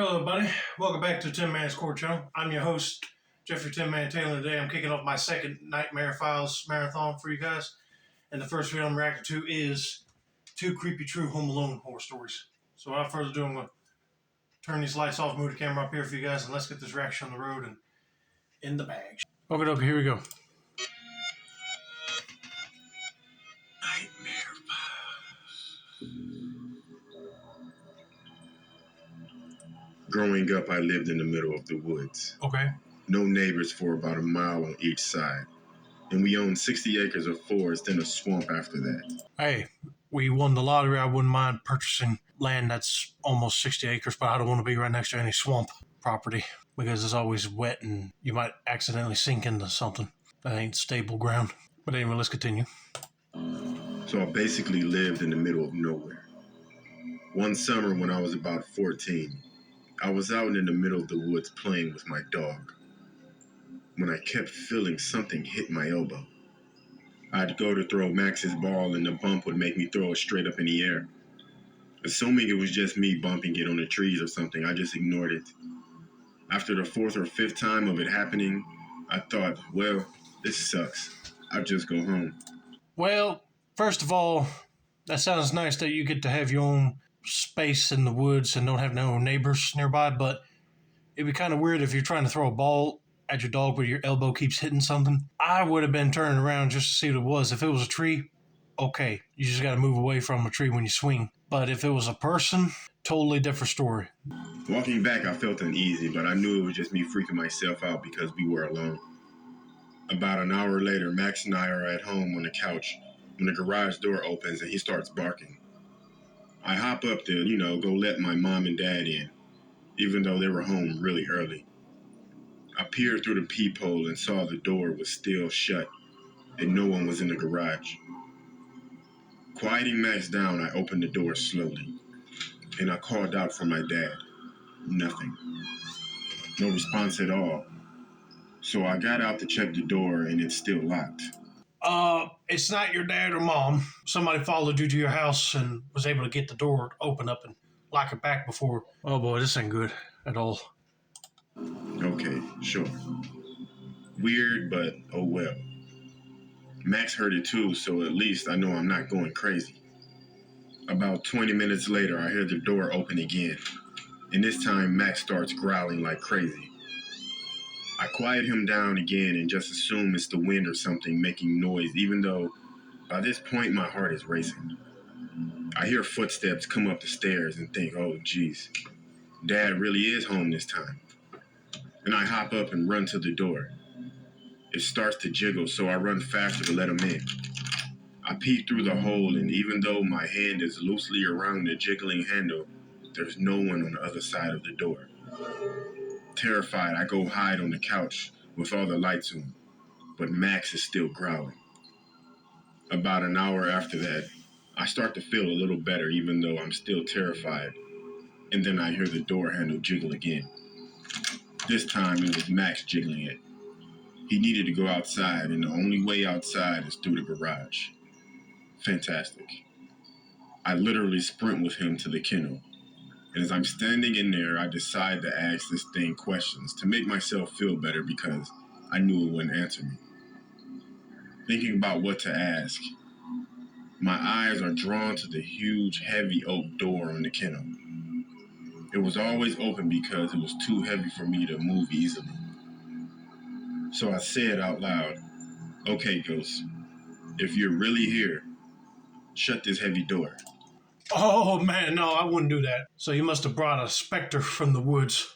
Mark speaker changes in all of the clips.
Speaker 1: Hello, buddy. Welcome back to Tin Man's Court Channel. I'm your host, Jeffrey Tin Man Taylor. Today I'm kicking off my second Nightmare Files marathon for you guys. And the first video I'm reacting to is two creepy true Home Alone horror stories. So without further ado, I'm going to turn these lights off, move the camera up here for you guys, and let's get this reaction on the road and in the bag. Okay, here we go.
Speaker 2: Nightmare Files. Growing up, I lived in the middle of the woods.
Speaker 1: Okay.
Speaker 2: No neighbors for about a mile on each side. And we owned 60 acres of forest and a swamp after that.
Speaker 1: Hey, we won the lottery. I wouldn't mind purchasing land that's almost 60 acres, but I don't want to be right next to any swamp property because it's always wet and you might accidentally sink into something that ain't stable ground. But anyway, let's continue.
Speaker 2: So I basically lived in the middle of nowhere. One summer when I was about 14, I was out in the middle of the woods playing with my dog when I kept feeling something hit my elbow. I'd go to throw Max's ball and the bump would make me throw it straight up in the air. Assuming it was just me bumping it on the trees or something, I just ignored it. After the fourth or fifth time of it happening, I thought, well, this sucks. I'll just go home.
Speaker 1: Well, first of all, that sounds nice that you get to have your own space in the woods and don't have no neighbors nearby, but it'd be kind of weird if you're trying to throw a ball at your dog but your elbow keeps hitting something. I would have been turning around just to see what it was. If it was a tree, okay, you just got to move away from a tree when you swing. But if it was a person, totally different story.
Speaker 2: Walking back, I felt uneasy, but I knew it was just me freaking myself out because we were alone. About an hour later, Max and I are at home on the couch when the garage door opens and he starts barking. I hop up to, go let my mom and dad in, even though they were home really early. I peered through the peephole and saw the door was still shut and no one was in the garage. Quieting Max down, I opened the door slowly and I called out for my dad. Nothing. No response at all. So I got out to check the door and it's still locked.
Speaker 1: It's not your dad or mom. Somebody followed you to your house and was able to get the door open up and lock it back before. Oh boy, this ain't good at all.
Speaker 2: Okay, sure. Weird, but oh well. Max heard it too, so at least I know I'm not going crazy. About 20 minutes later, I hear the door open again, and this time Max starts growling like crazy. I quiet him down again and just assume it's the wind or something making noise, even though by this point my heart is racing. I hear footsteps come up the stairs and think, oh geez, Dad really is home this time. And I hop up and run to the door. It starts to jiggle, so I run faster to let him in. I peek through the hole, and even though my hand is loosely around the jiggling handle, there's no one on the other side of the door. Terrified, I go hide on the couch with all the lights on, but Max is still growling. About an hour after that, I start to feel a little better even though I'm still terrified, and then I hear the door handle jiggle again. This time it was Max jiggling it. He needed to go outside, and the only way outside is through the garage. Fantastic. I literally sprint with him to the kennel. And as I'm standing in there, I decide to ask this thing questions to make myself feel better because I knew it wouldn't answer me. Thinking about what to ask, my eyes are drawn to the huge, heavy oak door on the kennel. It was always open because it was too heavy for me to move easily. So I said out loud, okay, Ghost, if you're really here, shut this heavy door.
Speaker 1: Oh man, no, I wouldn't do that. So you must have brought a specter from the woods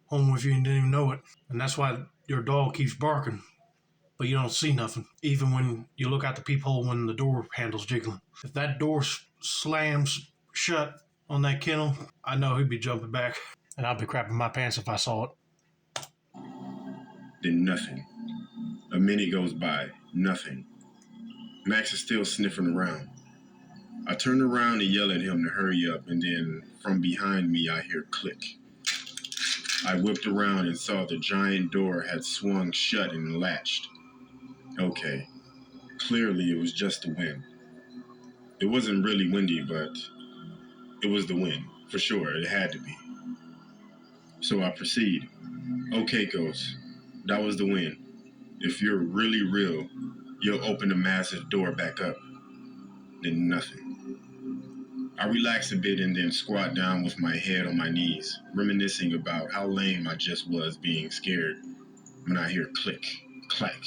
Speaker 1: home with you and didn't even know it. And that's why your dog keeps barking. But you don't see nothing, even when you look out the peephole when the door handle's jiggling. If that door slams shut on that kennel, I know he'd be jumping back. And I'd be crapping my pants if I saw it.
Speaker 2: Then nothing. A minute goes by, nothing. Max is still sniffing around. I turn around and yell at him to hurry up, and then from behind me I hear click. I whipped around and saw the giant door had swung shut and latched. Okay, clearly it was just the wind. It wasn't really windy, but it was the wind, for sure, it had to be. So I proceed. Okay, Ghost, that was the wind. If you're really real, you'll open the massive door back up. Then nothing. I relax a bit and then squat down with my head on my knees, reminiscing about how lame I just was being scared when I hear click, clack.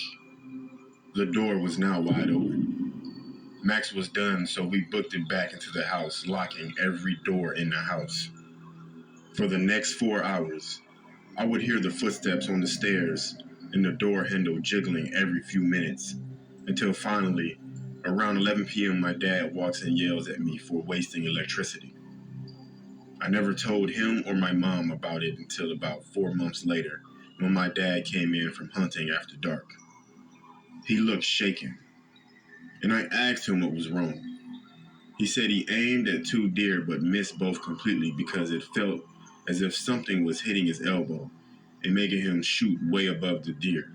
Speaker 2: The door was now wide open. Max was done, so we booked it back into the house, locking every door in the house. For the next 4 hours, I would hear the footsteps on the stairs and the door handle jiggling every few minutes, until finally, around 11 p.m., my dad walks and yells at me for wasting electricity. I never told him or my mom about it until about 4 months later, when my dad came in from hunting after dark. He looked shaken, and I asked him what was wrong. He said he aimed at 2 deer but missed both completely because it felt as if something was hitting his elbow and making him shoot way above the deer.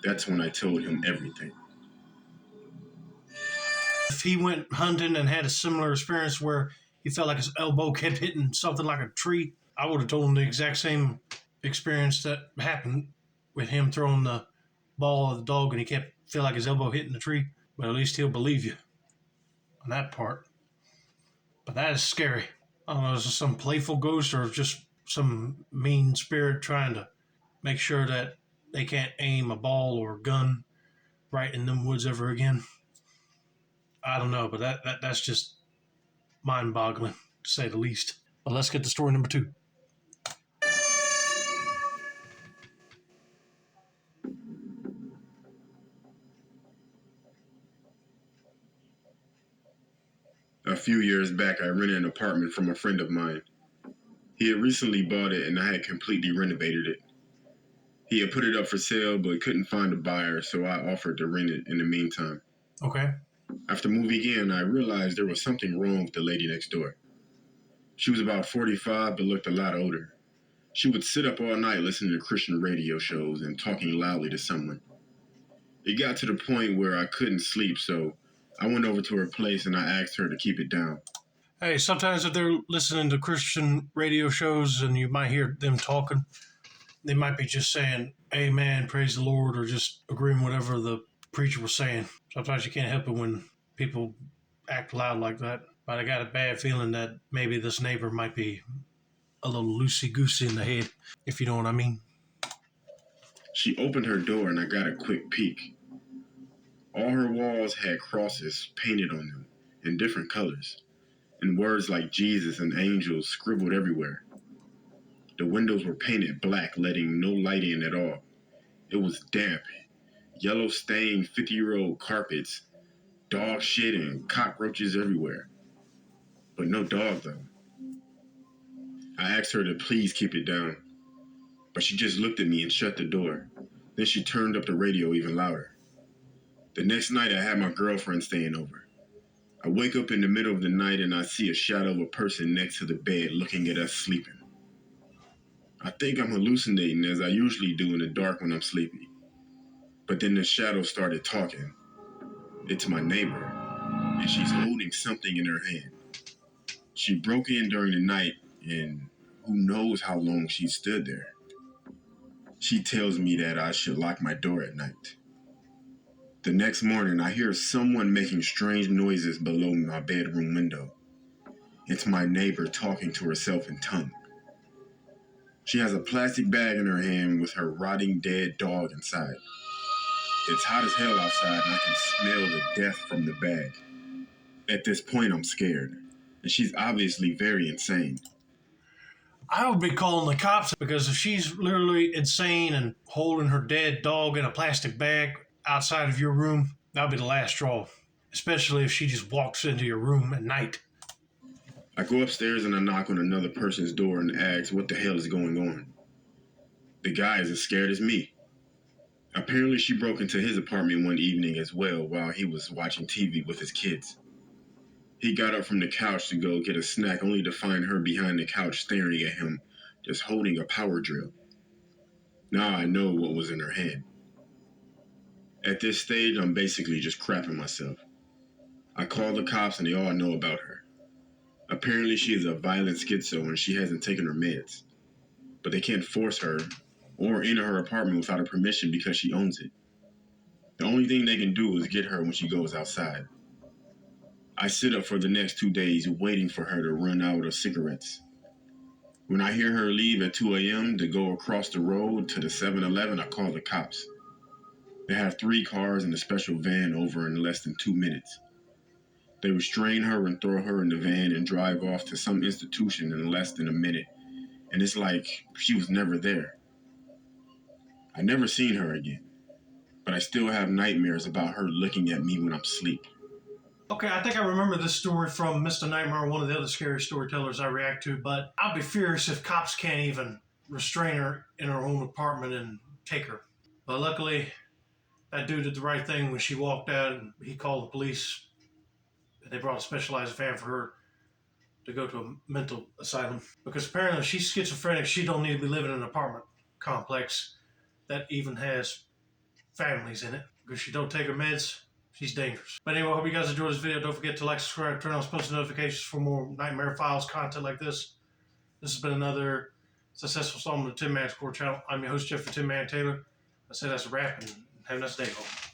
Speaker 2: That's when I told him everything.
Speaker 1: If he went hunting and had a similar experience where he felt like his elbow kept hitting something like a tree, I would have told him the exact same experience that happened with him throwing the ball at the dog and he kept feel like his elbow hitting the tree. But at least he'll believe you on that part. But that is scary. I don't know, is it some playful ghost or just some mean spirit trying to make sure that they can't aim a ball or a gun right in them woods ever again? I don't know, but that's just mind-boggling, to say the least. But let's get to story number 2.
Speaker 2: A few years back, I rented an apartment from a friend of mine. He had recently bought it and I had completely renovated it. He had put it up for sale but couldn't find a buyer, so I offered to rent it in the meantime.
Speaker 1: Okay.
Speaker 2: After moving in, I realized there was something wrong with the lady next door. She was about 45 but looked a lot older. She would sit up all night listening to Christian radio shows and talking loudly to someone. It got to the point where I couldn't sleep, so I went over to her place and I asked her to keep it down.
Speaker 1: Hey, sometimes if they're listening to Christian radio shows and you might hear them talking, they might be just saying, amen, praise the Lord, or just agreeing whatever the preacher was saying. Sometimes you can't help it when people act loud like that. But I got a bad feeling that maybe this neighbor might be a little loosey-goosey in the head, if you know what I mean.
Speaker 2: She opened her door and I got a quick peek. All her walls had crosses painted on them in different colors, and words like Jesus and angels scribbled everywhere. The windows were painted black, letting no light in at all. It was damp, yellow-stained 50-year-old carpets, dog shit and cockroaches everywhere. But no dog, though. I asked her to please keep it down, but she just looked at me and shut the door. Then she turned up the radio even louder. The next night, I had my girlfriend staying over. I wake up in the middle of the night and I see a shadow of a person next to the bed looking at us sleeping. I think I'm hallucinating as I usually do in the dark when I'm sleepy. But then the shadow started talking. It's my neighbor, and she's holding something in her hand. She broke in during the night, and who knows how long she stood there. She tells me that I should lock my door at night. The next morning, I hear someone making strange noises below my bedroom window. It's my neighbor talking to herself in tongue. She has a plastic bag in her hand with her rotting dead dog inside. It's hot as hell outside and I can smell the death from the bag. At this point, I'm scared, and she's obviously very insane.
Speaker 1: I would be calling the cops because if she's literally insane and holding her dead dog in a plastic bag outside of your room, that'll be the last straw. Especially if she just walks into your room at night.
Speaker 2: I go upstairs and I knock on another person's door and ask what the hell is going on. The guy is as scared as me. Apparently she broke into his apartment one evening as well while he was watching TV with his kids. He got up from the couch to go get a snack only to find her behind the couch staring at him, just holding a power drill. Now I know what was in her hand. At this stage, I'm basically just crapping myself. I call the cops and they all know about her. Apparently she is a violent schizo and she hasn't taken her meds. but they can't force her or enter her apartment without her permission because she owns it. The only thing they can do is get her when she goes outside. I sit up for the next 2 days waiting for her to run out of cigarettes. When I hear her leave at 2 a.m. to go across the road to the 7-Eleven, I call the cops. They have 3 cars and a special van over in less than 2 minutes. They restrain her and throw her in the van and drive off to some institution in less than a minute. And it's like she was never there. I never seen her again, but I still have nightmares about her looking at me when I'm asleep.
Speaker 1: Okay, I think I remember this story from Mr. Nightmare, one of the other scary storytellers I react to, but I'll be furious if cops can't even restrain her in her own apartment and take her. But luckily, that dude did the right thing when she walked out and he called the police. And they brought a specialized van for her to go to a mental asylum. Because apparently she's schizophrenic. She don't need to be living in an apartment complex that even has families in it. Because she don't take her meds, she's dangerous. But anyway, I hope you guys enjoyed this video. Don't forget to like, subscribe, turn on post notifications for more Nightmare Files content like this. This has been another successful installment of the Tin Man Score channel. I'm your host, Jeffrey Tin Man Taylor. I say that's a wrap, and have a nice day, home.